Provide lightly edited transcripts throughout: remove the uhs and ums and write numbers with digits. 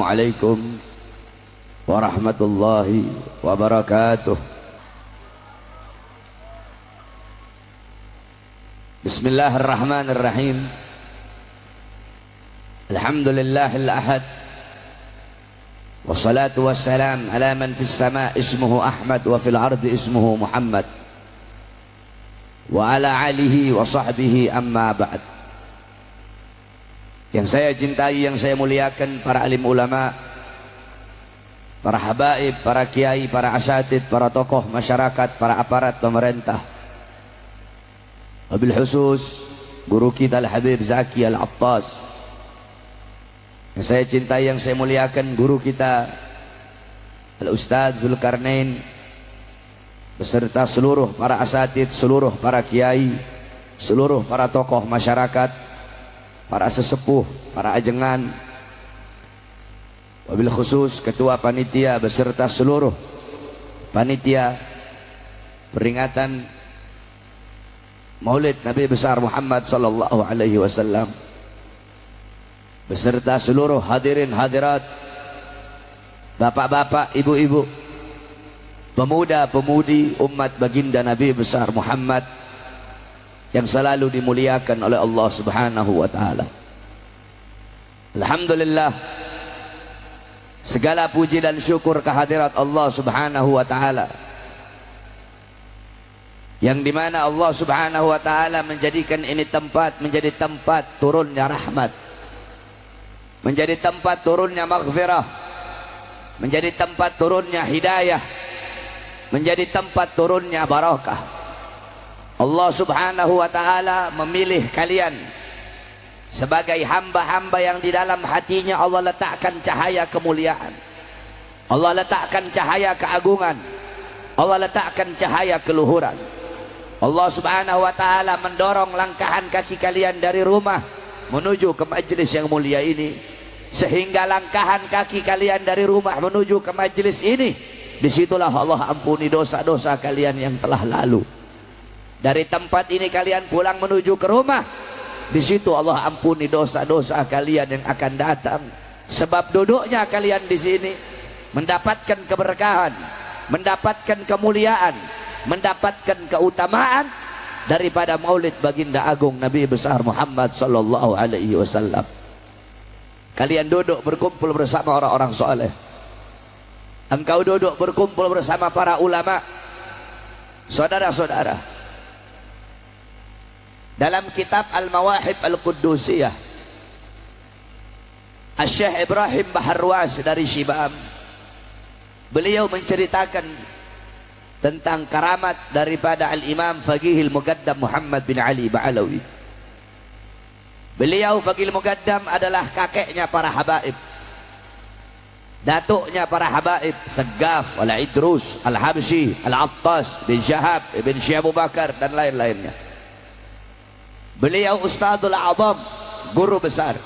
Assalamualaikum warahmatullahi wabarakatuh. Bismillahirrahmanirrahim. Alhamdulillahil ahad. Wassalatu wassalam ala man fis sama' ismuhu Ahmad wa fil ardi ismuhu Muhammad wa ala alihi wa sahbihi amma ba'd. Yang saya cintai, yang saya muliakan, para alim ulama, para habaib, para kiai, para asatid, para tokoh masyarakat, para aparat pemerintah, wabil khusus guru kita Al-Habib Zaki Al-Attas. Yang saya cintai, yang saya muliakan, guru kita Al-Ustadz Zulkarnain beserta seluruh para asatid, seluruh para kiai, seluruh para tokoh masyarakat, para sesepuh, para ajengan, wabil khusus ketua panitia beserta seluruh panitia peringatan Maulid Nabi besar Muhammad sallallahu alaihi wasallam, beserta seluruh hadirin hadirat, bapak-bapak, ibu-ibu, pemuda-pemudi umat baginda Nabi besar Muhammad yang selalu dimuliakan oleh Allah Subhanahu wa taala. Alhamdulillah, segala puji dan syukur kehadirat Allah Subhanahu wa taala, yang dimana Allah Subhanahu wa taala menjadikan ini tempat menjadi tempat turunnya rahmat, menjadi tempat turunnya maghfirah, menjadi tempat turunnya hidayah, menjadi tempat turunnya barakah. Allah Subhanahu wa taala memilih kalian sebagai hamba-hamba yang di dalam hatinya Allah letakkan cahaya kemuliaan, Allah letakkan cahaya keagungan, Allah letakkan cahaya keluhuran. Allah Subhanahu wa taala mendorong langkahan kaki kalian dari rumah menuju ke majlis yang mulia ini, sehingga langkahan kaki kalian dari rumah menuju ke majlis ini, disitulah Allah ampuni dosa-dosa kalian yang telah lalu. Dari tempat ini kalian pulang menuju ke rumah, di situ Allah ampuni dosa-dosa kalian yang akan datang. Sebab duduknya kalian di sini mendapatkan keberkahan, mendapatkan kemuliaan, mendapatkan keutamaan daripada Maulid baginda agung Nabi besar Muhammad sallallahu alaihi wasallam. Kalian duduk berkumpul bersama orang-orang soleh, engkau duduk berkumpul bersama para ulama. Saudara-saudara, dalam kitab Al-Mawahib Al-Quddusiyah, Syekh Ibrahim Baharwas dari Shibam, beliau menceritakan tentang karamat daripada Al-Imam Faqihil Muqaddam Muhammad bin Ali Ba'alawi. Beliau Faqihil Muqaddam adalah kakeknya para habaib, datuknya para habaib Segaf, Al-Idrus, Al-Habsyi, Al-Attas bin Syahab, Ibn Syekh Abu Bakar dan lain-lainnya. Beliau Ustadzul A'zam, guru besar,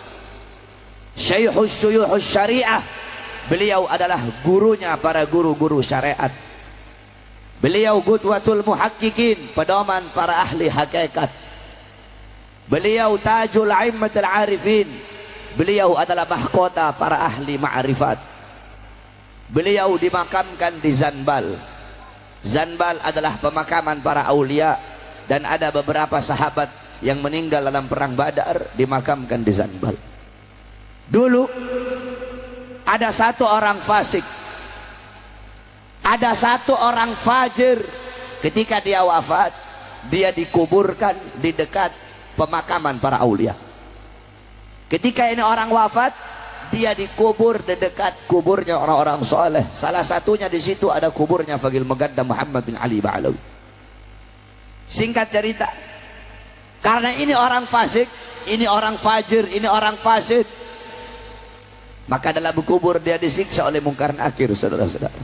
Syekhus Syuyuhus Syariah. Beliau adalah gurunya para guru-guru syariat. Beliau Qudwatul Muhaqqiqin, pedoman para ahli hakikat. Beliau Tajul Aimmatul Arifin. Beliau adalah mahkota para ahli ma'rifat. Beliau dimakamkan di Zanbal. Zanbal adalah pemakaman para aulia, dan ada beberapa sahabat yang meninggal dalam perang Badar dimakamkan di Zanbal. Dulu ada satu orang fasik, ada satu orang fajir. Ketika dia wafat, dia dikuburkan di dekat pemakaman para aulia. Ketika ini orang wafat, dia dikubur di dekat kuburnya orang-orang soleh. Salah satunya di situ ada kuburnya Faqihil Muqaddam Muhammad bin Ali Ba'alawi. Singkat cerita, karena ini orang fasik, ini orang fajir, ini orang fasid, maka dalam kubur dia disiksa oleh Munkar Nakir. Saudara-saudara,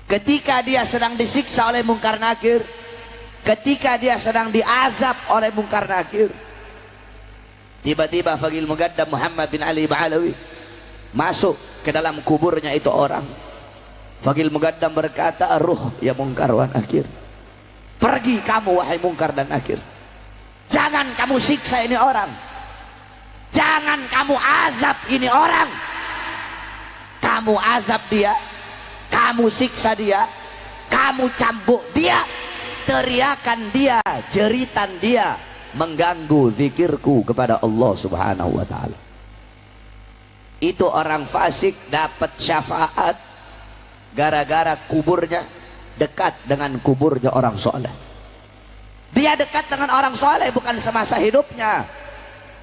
ketika dia sedang disiksa oleh Munkar Nakir, ketika dia sedang diazab oleh Munkar Nakir, tiba-tiba Faqihil Muqaddam Muhammad bin Ali Ba'alawi masuk ke dalam kuburnya itu orang. Faqihil Muqaddam berkata, "Ruh ya Munkar wa Nakir, pergi kamu wahai Munkar dan Nakir. Jangan kamu siksa ini orang, jangan kamu azab ini orang, kamu azab dia, kamu siksa dia, kamu cambuk dia, teriakan dia, jeritan dia mengganggu zikirku kepada Allah Subhanahu wa ta'ala. Itu orang fasik dapat syafaat gara-gara kuburnya dekat dengan kuburnya orang soleh. Dia dekat dengan orang soleh bukan semasa hidupnya.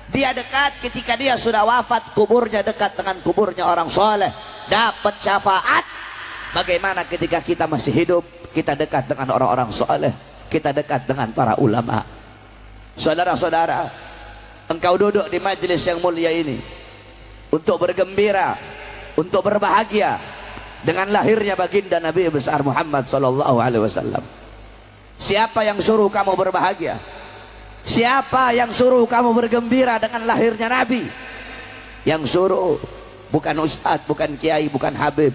Dia dekat ketika dia sudah wafat, kuburnya dekat dengan kuburnya orang soleh, dapat syafaat. Bagaimana ketika kita masih hidup, kita dekat dengan orang-orang soleh, kita dekat dengan para ulama. Saudara-saudara, engkau duduk di majelis yang mulia ini untuk bergembira, untuk berbahagia dengan lahirnya baginda Nabi besar Muhammad sallallahu alaihi wasallam. Siapa yang suruh kamu berbahagia? Siapa yang suruh kamu bergembira dengan lahirnya Nabi? Yang suruh bukan ustadz, bukan kiai, bukan habib,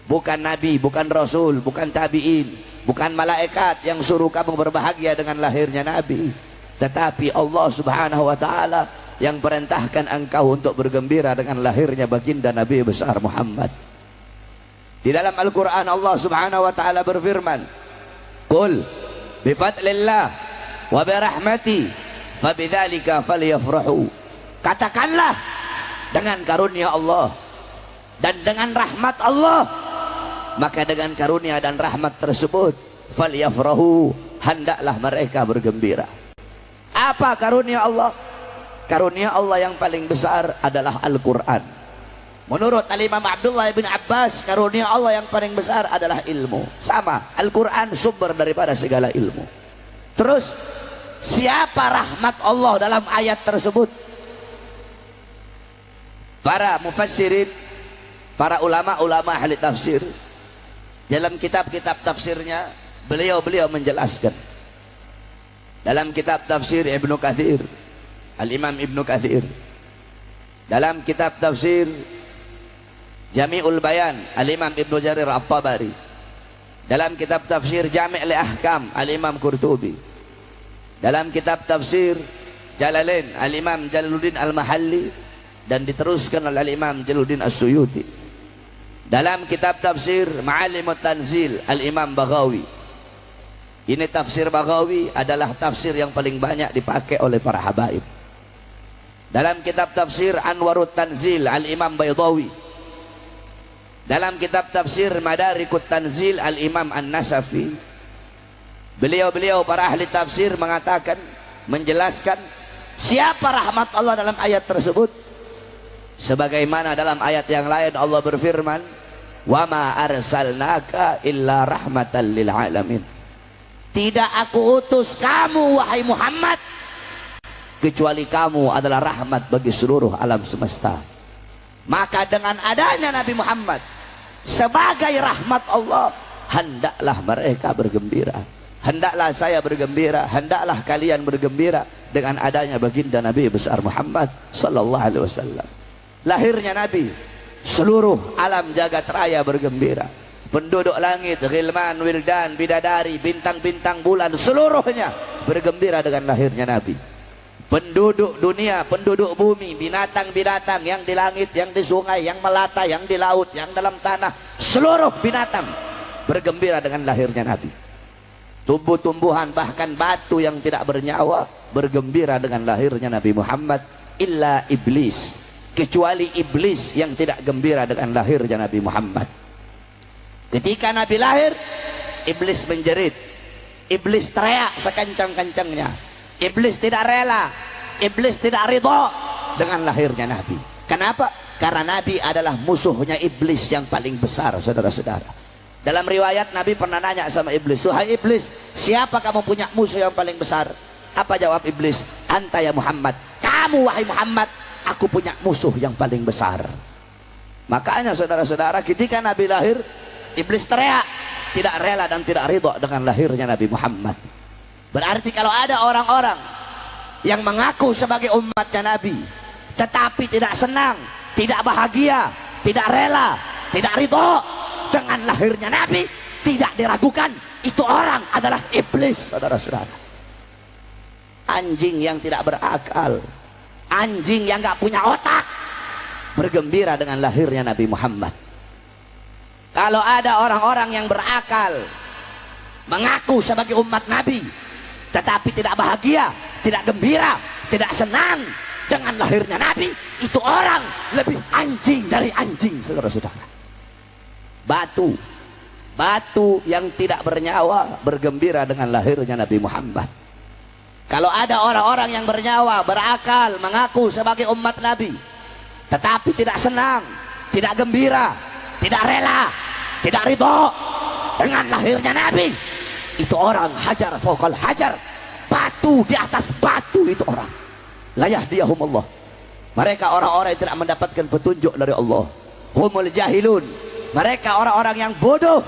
bukan nabi, bukan rasul, bukan tabi'in, bukan malaikat yang suruh kamu berbahagia dengan lahirnya Nabi, tetapi Allah Subhanahu wa ta'ala yang perintahkan engkau untuk bergembira dengan lahirnya baginda Nabi besar Muhammad. Di dalam Al-Quran Allah Subhanahu wa ta'ala berfirman, qul bifadlillah wa birahmati fabidzalika falyafrahu. Katakanlah, dengan karunia Allah dan dengan rahmat Allah, maka dengan karunia dan rahmat tersebut falyafrahu, hendaklah mereka bergembira. Apa karunia Allah? Karunia Allah yang paling besar adalah Al-Quran. Menurut Al-Imam Abdullah bin Abbas, karunia Allah yang paling besar adalah ilmu. Sama, Al-Quran sumber daripada segala ilmu. Terus, siapa rahmat Allah dalam ayat tersebut? Para mufassirin, para ulama-ulama ahli tafsir, dalam kitab-kitab tafsirnya, beliau menjelaskan. Dalam kitab tafsir Ibnu Katsir, Al-Imam Ibnu Katsir, dalam kitab tafsir Jami'ul Bayan, Al-Imam Ibnu Jarir At-Tabari, dalam kitab tafsir Jami' Al-Ahkam, Al-Imam Qurtubi, dalam kitab tafsir Jalalain, Al-Imam Jalaluddin Al-Mahalli, dan diteruskan oleh Al-Imam Jalaluddin As-Suyuti, dalam kitab tafsir Ma'alimut Tanzil, Al-Imam Baghawi. Ini tafsir Baghawi adalah tafsir yang paling banyak dipakai oleh para habaib. Dalam kitab tafsir Anwarut Tanzil, Al-Imam Baydawi. Dalam kitab tafsir Madarikut Tanzil, Al-Imam An-Nasafi. Beliau-beliau para ahli tafsir mengatakan, menjelaskan siapa rahmat Allah dalam ayat tersebut. Sebagaimana dalam ayat yang lain Allah berfirman, wa ma arsalnaka illa rahmatan lil alamin. Tidak aku utus kamu wahai Muhammad kecuali kamu adalah rahmat bagi seluruh alam semesta. Maka dengan adanya Nabi Muhammad sebagai rahmat Allah, hendaklah mereka bergembira, hendaklah saya bergembira, hendaklah kalian bergembira dengan adanya baginda Nabi besar Muhammad sallallahu alaihi wasallam. Lahirnya Nabi, seluruh alam jagat raya bergembira. Penduduk langit, ghilman, wildan, bidadari, bintang-bintang bulan, seluruhnya bergembira dengan lahirnya Nabi. Penduduk dunia, penduduk bumi, binatang-binatang yang di langit, yang di sungai, yang melata, yang di laut, yang dalam tanah, seluruh binatang bergembira dengan lahirnya Nabi. Tumbuh-tumbuhan, bahkan batu yang tidak bernyawa bergembira dengan lahirnya Nabi Muhammad, illa iblis, kecuali iblis yang tidak gembira dengan lahirnya Nabi Muhammad. Ketika Nabi lahir, iblis menjerit, iblis teriak sekencang-kencangnya, iblis tidak rela, iblis tidak ridho dengan lahirnya Nabi. Kenapa? Karena Nabi adalah musuhnya iblis yang paling besar, saudara-saudara. Dalam riwayat Nabi pernah nanya sama iblis, wahai iblis, siapa kamu punya musuh yang paling besar? Apa jawab iblis? Anta ya Muhammad, kamu wahai Muhammad, aku punya musuh yang paling besar. Makanya saudara-saudara, ketika Nabi lahir, iblis teriak, tidak rela dan tidak ridho dengan lahirnya Nabi Muhammad. Berarti kalau ada orang-orang yang mengaku sebagai umatnya Nabi, tetapi tidak senang, tidak bahagia, tidak rela, tidak ridho dengan lahirnya Nabi, tidak diragukan, itu orang adalah iblis, saudara-saudara. Anjing yang tidak berakal, anjing yang gak punya otak, bergembira dengan lahirnya Nabi Muhammad. Kalau ada orang-orang yang berakal mengaku sebagai umat Nabi tetapi tidak bahagia, tidak gembira, tidak senang dengan lahirnya Nabi, itu orang lebih anjing dari anjing, saudara-saudara. Batu yang tidak bernyawa bergembira dengan lahirnya Nabi Muhammad. Kalau ada orang-orang yang bernyawa, berakal, mengaku sebagai umat Nabi tetapi tidak senang, tidak gembira, tidak rela, tidak ridho dengan lahirnya Nabi, itu orang hajar fawqal hajar, batu di atas batu, itu orang la yahdiyahumullah. Mereka orang-orang yang tidak mendapatkan petunjuk dari Allah. Humul jahilun, mereka orang-orang yang bodoh.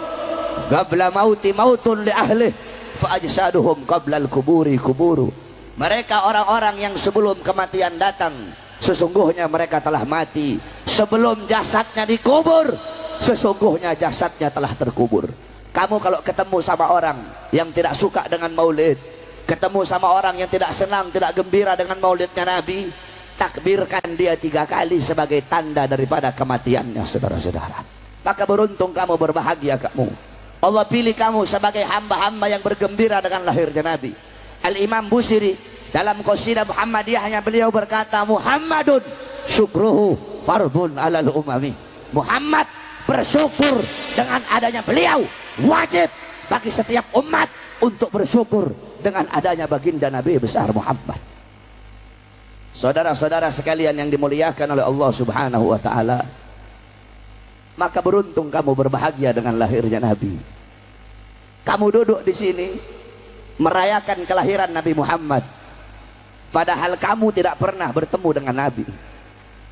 Qabla mauti mautun li ahli fa ajsaduhum qabla al-kuburi kuburu. Mereka orang-orang yang sebelum kematian datang sesungguhnya mereka telah mati. Sebelum jasadnya dikubur sesungguhnya jasadnya telah terkubur. Kamu kalau ketemu sama orang yang tidak suka dengan maulid, ketemu sama orang yang tidak senang, tidak gembira dengan maulidnya Nabi, takbirkan dia 3 kali sebagai tanda daripada kematiannya, saudara-saudara. Maka beruntung kamu, berbahagia kamu. Allah pilih kamu sebagai hamba-hamba yang bergembira dengan lahirnya Nabi. Al-Imam Busiri dalam qasidah Muhammadiyahnya beliau berkata, Muhammadun syukruhu fardun alal umami. Muhammad bersyukur dengan adanya beliau, wajib bagi setiap umat untuk bersyukur dengan adanya baginda Nabi besar Muhammad. Saudara-saudara sekalian yang dimuliakan oleh Allah Subhanahu wa taala, maka beruntung kamu, berbahagia dengan lahirnya Nabi. Kamu duduk di sini merayakan kelahiran Nabi Muhammad, padahal kamu tidak pernah bertemu dengan Nabi.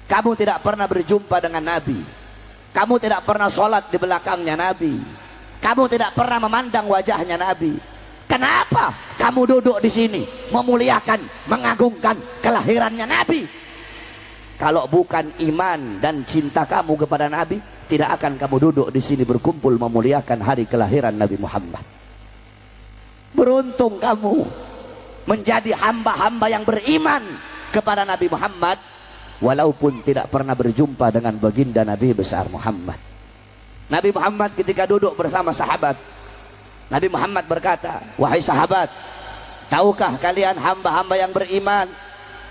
Kamu tidak pernah berjumpa dengan Nabi. Kamu tidak pernah sholat di belakangnya Nabi. Kamu tidak pernah memandang wajahnya Nabi. Kenapa kamu duduk di sini memuliakan, mengagungkan kelahirannya Nabi? Kalau bukan iman dan cinta kamu kepada Nabi, tidak akan kamu duduk di sini berkumpul memuliakan hari kelahiran Nabi Muhammad. Beruntung kamu menjadi hamba-hamba yang beriman kepada Nabi Muhammad, walaupun tidak pernah berjumpa dengan baginda Nabi besar Muhammad. Nabi Muhammad ketika duduk bersama sahabat, Nabi Muhammad berkata, wahai sahabat, tahukah kalian hamba-hamba yang beriman?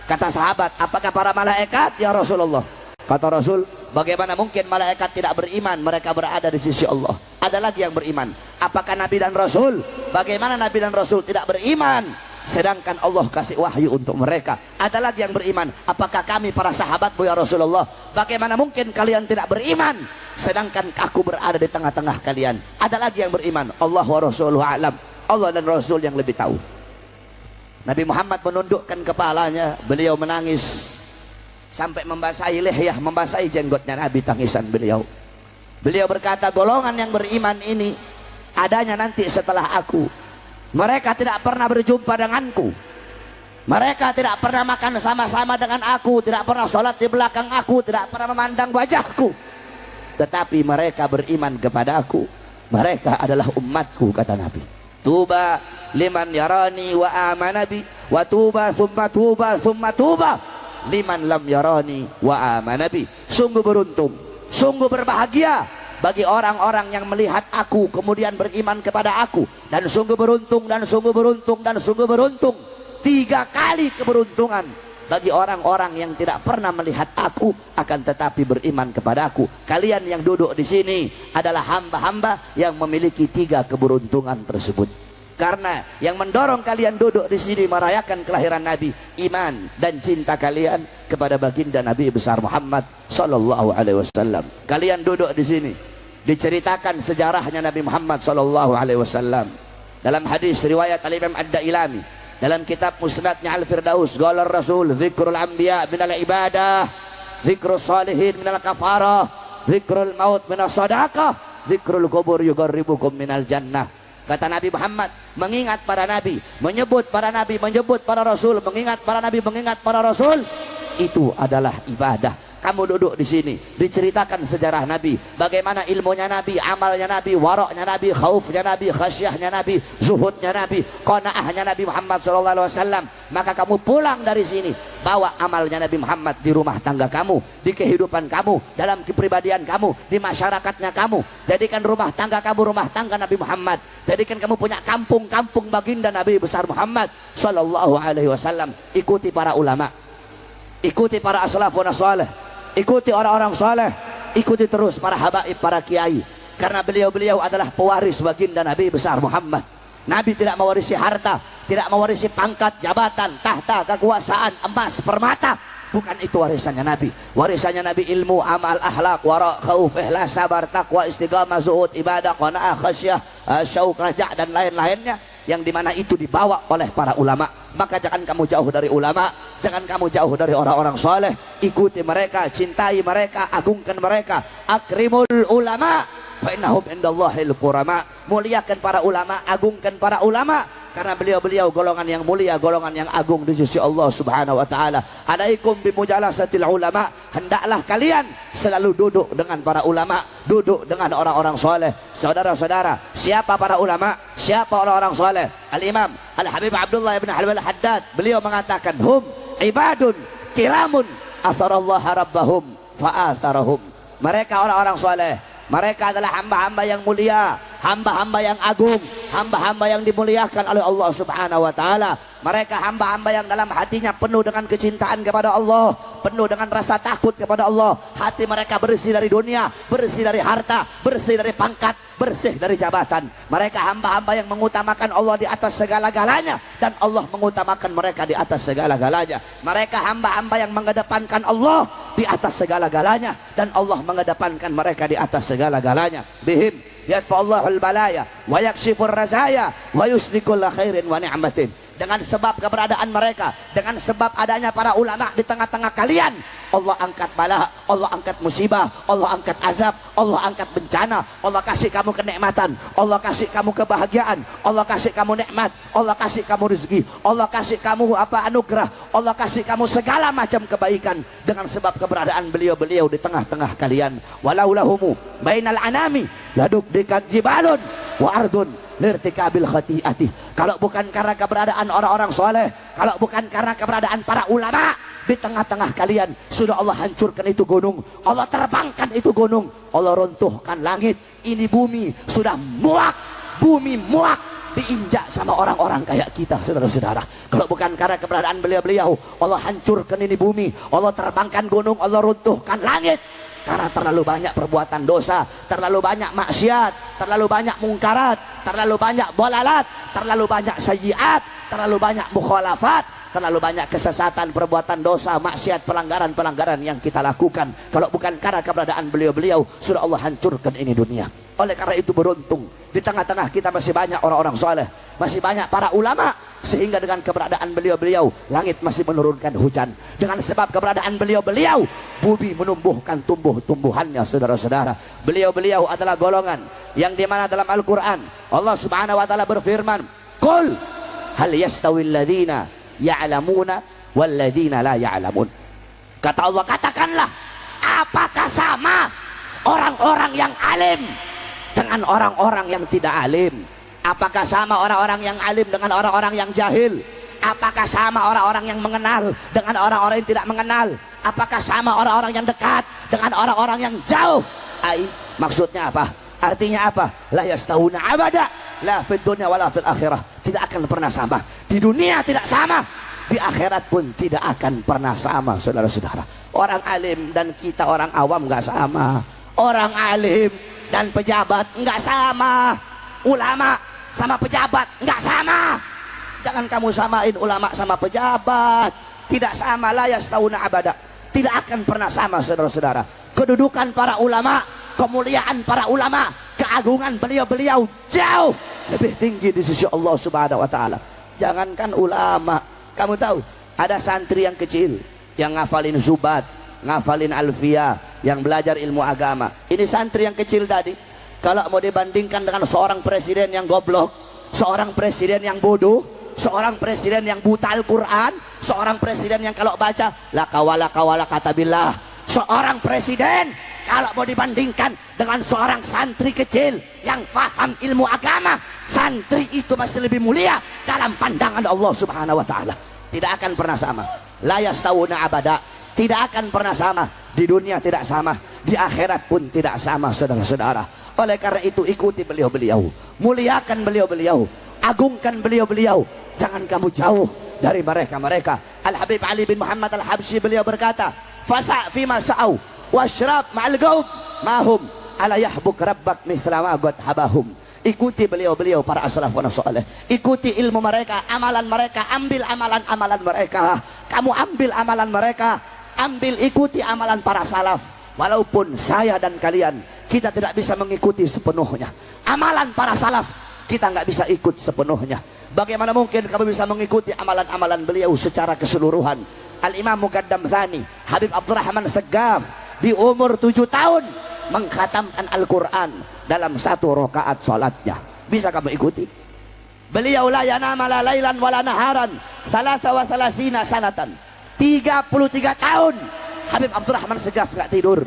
Kata sahabat, apakah para malaikat ya Rasulullah? Kata Rasul, bagaimana mungkin malaikat tidak beriman, mereka berada di sisi Allah. Ada lagi yang beriman, apakah Nabi dan Rasul? Bagaimana Nabi dan Rasul tidak beriman, sedangkan Allah kasih wahyu untuk mereka? Ada lagi yang beriman, apakah kami para sahabatmu ya Rasulullah? Bagaimana mungkin kalian tidak beriman, sedangkan aku berada di tengah-tengah kalian? Ada lagi yang beriman, Allah wa Rasuluhu a'lam, Allah dan Rasul yang lebih tahu. Nabi Muhammad menundukkan kepalanya, beliau menangis sampai membasahi lihyah, membasahi jenggotnya Nabi, tangisan beliau. Beliau berkata, golongan yang beriman ini adanya nanti setelah aku. Mereka tidak pernah berjumpa denganku, mereka tidak pernah makan sama-sama dengan aku, tidak pernah sholat di belakang aku, tidak pernah memandang wajahku, tetapi mereka beriman kepada aku. Mereka adalah umatku, kata Nabi. Tuba liman yarani wa amanabi, wa tuba thumma tuba thumma tuba liman lam yarani wa amanabi. Sungguh beruntung, sungguh berbahagia bagi orang-orang yang melihat aku kemudian beriman kepada aku, dan sungguh beruntung, dan sungguh beruntung, dan sungguh beruntung, 3 kali keberuntungan bagi orang-orang yang tidak pernah melihat aku akan tetapi beriman kepada aku. Kalian yang duduk di sini adalah hamba-hamba yang memiliki 3 keberuntungan tersebut. Karena yang mendorong kalian duduk di sini merayakan kelahiran Nabi, iman dan cinta kalian kepada baginda Nabi besar Muhammad sallallahu alaihi wasallam. Kalian duduk di sini diceritakan sejarahnya Nabi Muhammad sallallahu alaihi wasallam dalam hadis riwayat Al-Imam Ad-Dailami dalam kitab Musnadnya Al-Firdaus, qala Rasul, dzikrul anbiya minal ibadah, dzikrus salihin minal kafarah, dzikrul maut minas sadaqah, dzikrul kubur yuqarribukum minal jannah. Kata Nabi Muhammad, mengingat para nabi, menyebut para nabi, menyebut para rasul, mengingat para nabi, mengingat para rasul, itu adalah ibadah. kamu duduk di sini, diceritakan sejarah Nabi, bagaimana ilmunya Nabi, amalnya Nabi, waraknya Nabi, khaufnya Nabi, khasyahnya Nabi, zuhudnya Nabi, qanaahnya Nabi Muhammad SAW. Maka kamu pulang dari sini, bawa amalnya Nabi Muhammad di rumah tangga kamu, di kehidupan kamu, dalam kepribadian kamu, di masyarakatnya kamu. Jadikan rumah tangga kamu rumah tangga Nabi Muhammad. Jadikan kamu punya kampung-kampung baginda Nabi besar Muhammad SAW. Ikuti para ulama, ikuti para aslafun salih, ikuti orang-orang saleh, ikuti terus para habaib, para kiai, karena beliau-beliau adalah pewaris baginda Nabi besar Muhammad. Nabi tidak mewarisi harta, tidak mewarisi pangkat, jabatan, tahta, kekuasaan, emas, permata. Bukan itu warisannya Nabi. Warisannya Nabi ilmu, amal, akhlak, wara, khauf, ikhlas, sabar, takwa, istiqamah, zuhud, ibadah, qanaah, khasyah, syauq, raja' dan lain-lainnya, yang dimana itu dibawa oleh para ulama. Maka jangan kamu jauh dari ulama, jangan kamu jauh dari orang-orang soleh. Ikuti mereka, cintai mereka, agungkan mereka. Akrimul ulama fa innahum indallahil qurama. Muliakan para ulama, agungkan para ulama, karena beliau-beliau golongan yang mulia, golongan yang agung di sisi Allah Subhanahu wa taala. Alaikum bimujalasatil ulama, hendaklah kalian selalu duduk dengan para ulama, duduk dengan orang-orang soleh. Saudara-saudara, siapa para ulama? Siapa orang-orang soleh? Al-Imam Al-Habib Abdullah ibn Halwal Haddad, beliau mengatakan, hum ibadun kiramun atharallaha rabbahum fa'atharahum. Mereka orang-orang soleh, mereka adalah hamba-hamba yang mulia, hamba-hamba yang agung, hamba-hamba yang dimuliakan oleh Allah Subhanahu wa taala. Mereka hamba-hamba yang dalam hatinya penuh dengan kecintaan kepada Allah, penuh dengan rasa takut kepada Allah. Hati mereka bersih dari dunia, bersih dari harta, bersih dari pangkat, bersih dari jabatan. Mereka hamba-hamba yang mengutamakan Allah di atas segala-galanya, dan Allah mengutamakan mereka di atas segala-galanya. Mereka hamba-hamba yang mengedepankan Allah di atas segala-galanya, dan Allah mengedepankan mereka di atas segala-galanya. Bihim yadfa'ullahul balaya wa yakshifur razaya wa yusdikul khairin wa ni'matin. Dengan sebab keberadaan mereka, dengan sebab adanya para ulama di tengah-tengah kalian, Allah angkat bala, Allah angkat musibah, Allah angkat azab, Allah angkat bencana, Allah kasih kamu kenikmatan, Allah kasih kamu kebahagiaan, Allah kasih kamu nikmat, Allah kasih kamu rezeki, Allah kasih kamu anugerah, Allah kasih kamu segala macam kebaikan dengan sebab keberadaan beliau-beliau di tengah-tengah kalian. Walau lahumu bainal anami laduk dikat jibalun wa ardun lirtikabil khati'ati. Kalau bukan karena keberadaan orang-orang soleh, kalau bukan karena keberadaan para ulama di tengah-tengah kalian, sudah Allah hancurkan itu gunung, Allah terbangkan itu gunung, Allah runtuhkan langit. Ini bumi sudah muak, bumi muak diinjak sama orang-orang kayak kita, saudara-saudara. Kalau bukan karena keberadaan beliau-beliau, Allah hancurkan ini bumi, Allah terbangkan gunung, Allah runtuhkan langit. Karena terlalu banyak perbuatan dosa, terlalu banyak maksiat, terlalu banyak mungkarat, terlalu banyak dolalat, terlalu banyak sayyiat, terlalu banyak mukhalafat, terlalu banyak kesesatan, perbuatan dosa, maksiat, pelanggaran-pelanggaran yang kita lakukan. Kalau bukan karena keberadaan beliau-beliau, sudah Allah hancurkan ini dunia. Oleh karena itu beruntung, di tengah-tengah kita masih banyak orang-orang soleh, masih banyak para ulama, sehingga dengan keberadaan beliau-beliau, langit masih menurunkan hujan. Dengan sebab keberadaan beliau-beliau, bumi menumbuhkan tumbuh-tumbuhannya, saudara-saudara. Beliau-beliau adalah golongan yang dimana dalam Al-Quran Allah Subhanahu wa ta'ala berfirman, qul hal yastawil ladhina ya'lamuna wal ladhina la ya'lamun. Kata Allah, katakanlah, apakah sama orang-orang yang alim dengan orang-orang yang tidak alim? Apakah sama orang-orang yang alim dengan orang-orang yang jahil? Apakah sama orang-orang yang mengenal dengan orang-orang yang tidak mengenal? Apakah sama orang-orang yang dekat dengan orang-orang yang jauh? Maksudnya apa? Artinya apa? La yastawuna abada, la fid dunya wala fil akhirah. Tidak akan pernah sama. Di dunia tidak sama, di akhirat pun tidak akan pernah sama, saudara-saudara. Orang alim dan kita orang awam nggak sama. Orang alim dan pejabat nggak sama. Ulama sama pejabat nggak sama. Jangan kamu samain ulama sama pejabat. Tidak sama, la yastawuna abada. Tidak akan pernah sama, saudara-saudara. Kedudukan para ulama, kemuliaan para ulama, keagungan beliau-beliau jauh lebih tinggi di sisi Allah Subhanahu wa taala. Jangankan ulama, kamu tahu ada santri yang kecil yang ngafalin Zubat, ngafalin Alfiyah, yang belajar ilmu agama. Ini santri yang kecil tadi, kalau mau dibandingkan dengan seorang presiden yang goblok, seorang presiden yang bodoh, seorang presiden yang buta Al-Quran, seorang presiden yang kalau baca la kawala kawala katabillah, seorang presiden kalau mau dibandingkan dengan seorang santri kecil yang paham ilmu agama, santri itu masih lebih mulia dalam pandangan Allah Subhanahu wa taala. Tidak akan pernah sama. La yastawuna abada. Tidak akan pernah sama. Di dunia tidak sama, di akhirat pun tidak sama, saudara-saudara. Oleh karena itu ikuti beliau-beliau, muliakan beliau-beliau, agungkan beliau-beliau. Jangan kamu jauh dari mereka-mereka. Al-Habib Ali bin Muhammad Al-Habsyi beliau berkata, fasa' fima sa'au washrab ma'al gaub mahum ala yahbuk rabbak mithla ma qad habahum. Ikuti beliau-beliau para as-salafun salih. Ikuti ilmu mereka, amalan mereka, ambil amalan-amalan mereka. Kamu ambil amalan mereka, ambil ikuti amalan para salaf. Walaupun saya dan kalian kita tidak bisa mengikuti sepenuhnya amalan para salaf, kita nggak bisa ikut sepenuhnya. Bagaimana mungkin kamu bisa mengikuti amalan-amalan beliau secara keseluruhan? Al-Imam Muqaddam Thani Habib Abdurrahman Segaf di umur 7 tahun mengkhatamkan Al-Quran dalam 1 rakaat salatnya. Bisa kamu ikuti? Beliau la yanama la lailan wala naharan 33 sanatan. 33 tahun Habib Abdurrahman Segaf nggak tidur.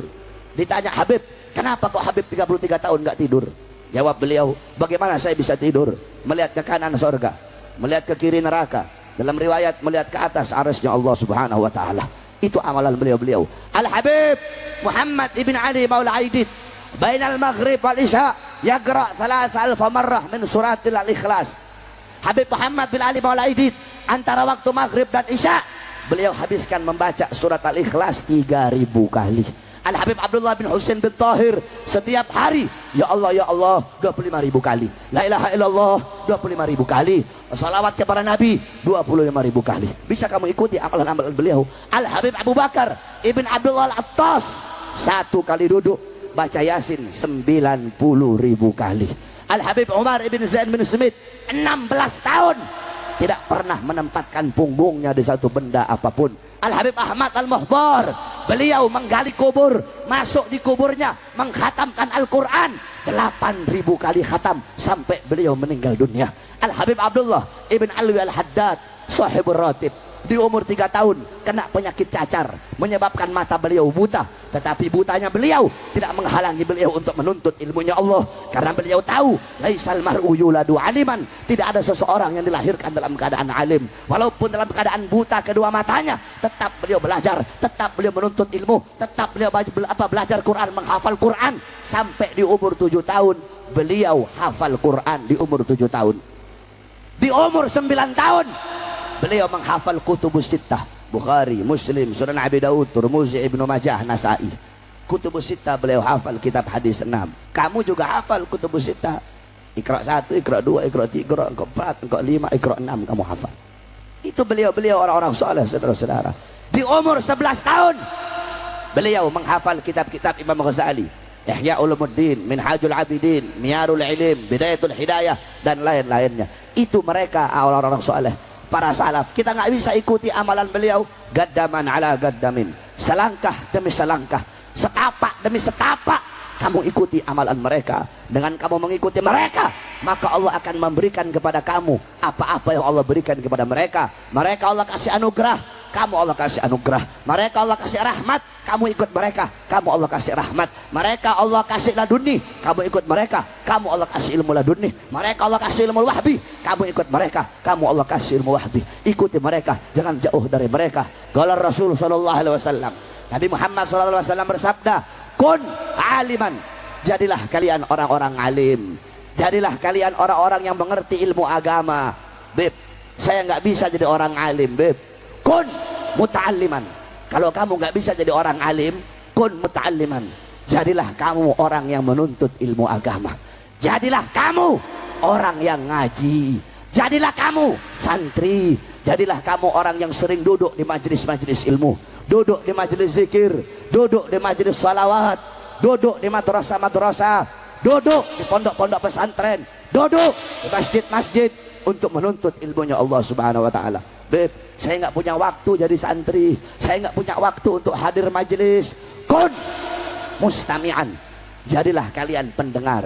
Ditanya, Habib, kenapa kok Habib 33 tahun nggak tidur? Jawab beliau, bagaimana saya bisa tidur? Melihat ke kanan surga, melihat ke kiri neraka. Dalam riwayat melihat ke atas arasnya Allah Subhanahu wa taala. Itu amalan beliau-beliau. Al-Habib Muhammad ibn Ali Maula Aidid bainal maghrib wal isya yaqra 3000 marrah min suratil al-ikhlas. Habib Muhammad bin Ali Maula Aidid antara waktu maghrib dan isya beliau habiskan membaca surat al-ikhlas 3000 kali. Al-Habib Abdullah bin Husain bin Tahir setiap hari ya Allah 25.000 kali, la ilaha illallah 25.000 kali, salawat kepada Nabi 25.000 kali. Bisa kamu ikuti amalan-amalan beliau. Al-Habib Abu Bakar Ibn Abdullah Al-Attas 1 kali duduk baca Yasin 90.000 kali. Al-Habib Umar Ibn Zain bin Smith 16 tahun tidak pernah menempatkan punggungnya di satu benda apapun. Al-Habib Ahmad Al-Muhdar beliau menggali kubur, masuk di kuburnya, mengkhatamkan Al-Quran 8.000 kali khatam sampai beliau meninggal dunia. Al-Habib Abdullah Ibn Alwi Al-Haddad Sahibur Ratib di umur 3 tahun kena penyakit cacar menyebabkan mata beliau buta, tetapi butanya beliau tidak menghalangi beliau untuk menuntut ilmunya Allah, karena beliau tahu laisal mar'u yuladu aliman, tidak ada seseorang yang dilahirkan dalam keadaan alim. Walaupun dalam keadaan buta kedua matanya, tetap beliau belajar, tetap beliau menuntut ilmu, tetap beliau belajar Quran, menghafal Quran sampai di umur 7 tahun beliau hafal Quran. Di umur 7 tahun, di umur 9 tahun beliau menghafal kutubus sittah, Bukhari, Muslim, Sunan Abi Daud, Tirmidzi, Ibnu Majah, Nasa'i. Kutubus sittah beliau hafal, kitab hadis 6. Kamu juga hafal kutubus sittah. Iqra 1, Iqra 2, Iqra 3, Iqra 4, Iqra 5, Iqra 6 kamu hafal. Itu beliau-beliau orang-orang saleh, saudara-saudara. Di umur 11 tahun beliau menghafal kitab-kitab Imam Ghazali, Ihya Ulumuddin, Minhajul Abidin, Miyarul Ilim, Bidayatul Hidayah dan lain-lainnya. Itu mereka orang-orang saleh, para salaf. Kita nggak bisa ikuti amalan beliau gaddaman ala gaddamin, selangkah demi selangkah, setapak demi setapak. Kamu ikuti amalan mereka. Dengan kamu mengikuti mereka, maka Allah akan memberikan kepada kamu apa-apa yang Allah berikan kepada mereka. Mereka Allah kasih anugerah, kamu Allah kasih anugerah. Mereka Allah kasih rahmat, kamu ikut mereka, kamu Allah kasih rahmat. Mereka Allah kasih laduni, kamu ikut mereka, kamu Allah kasih ilmu laduni. Mereka Allah kasih ilmu wahbi, kamu ikut mereka, kamu Allah kasih ilmu wahbi. Ikuti mereka, jangan jauh dari mereka. Qala Rasul sallallahu alaihi wasallam, Nabi Muhammad sallallahu alaihi wasallam bersabda, kun aliman, jadilah kalian orang-orang alim, jadilah kalian orang-orang yang mengerti ilmu agama. Beb, saya nggak bisa jadi orang alim, beb. Kun muta'alliman, kalau kamu nggak bisa jadi orang alim, kun muta'alliman, jadilah kamu orang yang menuntut ilmu agama. Jadilah kamu orang yang ngaji, jadilah kamu santri, jadilah kamu orang yang sering duduk di majelis-majelis ilmu, duduk di majelis zikir, duduk di majelis salawat, duduk di madrasah-madrasah, duduk di pondok-pondok pesantren, duduk di masjid-masjid untuk menuntut ilmunya Allah Subhanahu wa taala. Beb, saya nggak punya waktu jadi santri, saya nggak punya waktu untuk hadir majelis. Kun mustami'an, jadilah kalian pendengar,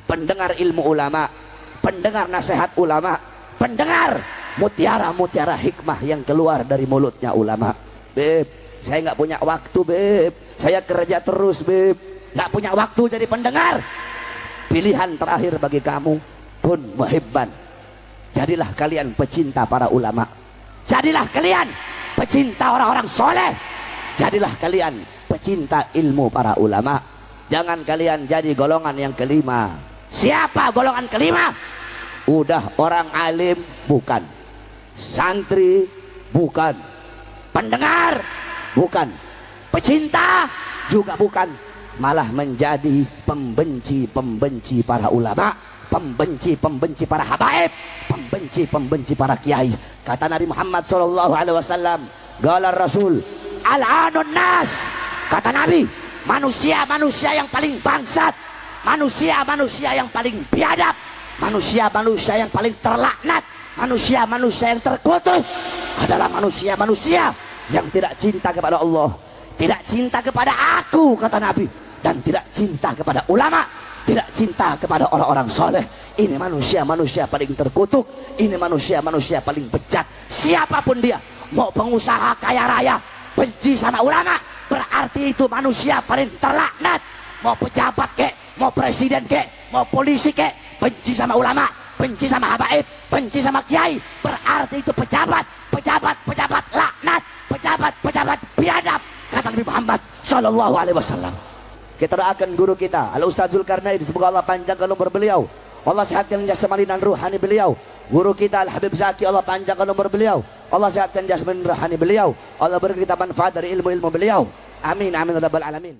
pendengar ilmu ulama, pendengar nasihat ulama, pendengar mutiara-mutiara hikmah yang keluar dari mulutnya ulama. Beb, saya nggak punya waktu, beb, Saya kerja terus, Beb. Nggak punya waktu jadi pendengar. Pilihan terakhir bagi kamu, kun muhibban. Jadilah kalian pecinta para ulama. Jadilah kalian pecinta orang-orang soleh. Jadilah kalian pecinta ilmu para ulama. Jangan kalian jadi golongan yang kelima. Siapa golongan kelima? Udah orang alim bukan, santri bukan, pendengar bukan, pecinta juga bukan, malah menjadi pembenci-pembenci para ulama, pembenci-pembenci para habaib, pembenci-pembenci para kiai. Kata Nabi Muhammad SAW, qala Rasul, al-anun nas. Kata Nabi, manusia-manusia yang paling bangsat, manusia-manusia yang paling biadab, manusia-manusia yang paling terlaknat, manusia-manusia yang terkutuk adalah manusia-manusia yang tidak cinta kepada Allah, tidak cinta kepada aku, kata Nabi, dan tidak cinta kepada ulama, tidak cinta kepada orang-orang soleh. Ini manusia-manusia paling terkutuk, ini manusia-manusia paling bejat. Siapapun dia, mau pengusaha kaya raya benci sama ulama, berarti itu manusia paling terlaknat. Mau pejabat kek, mau presiden kek, mau polisi kek, benci sama ulama, benci sama habaib, benci sama kiai, berarti itu pejabat laknat, pejabat biadab, kata Nabi Muhammad sallallahu alaihi wasallam. Kita doakan guru kita Al Ustaz Zulkarnain, semoga Allah panjangkan umur beliau, Allah sehatkan jasmani dan ruhani beliau. Guru kita Al Habib Zaki, Allah panjangkan umur beliau, Allah sehatkan jasmani dan ruhani beliau, Allah beri kita manfaat dari ilmu-ilmu beliau. Amin amin rabbal alamin.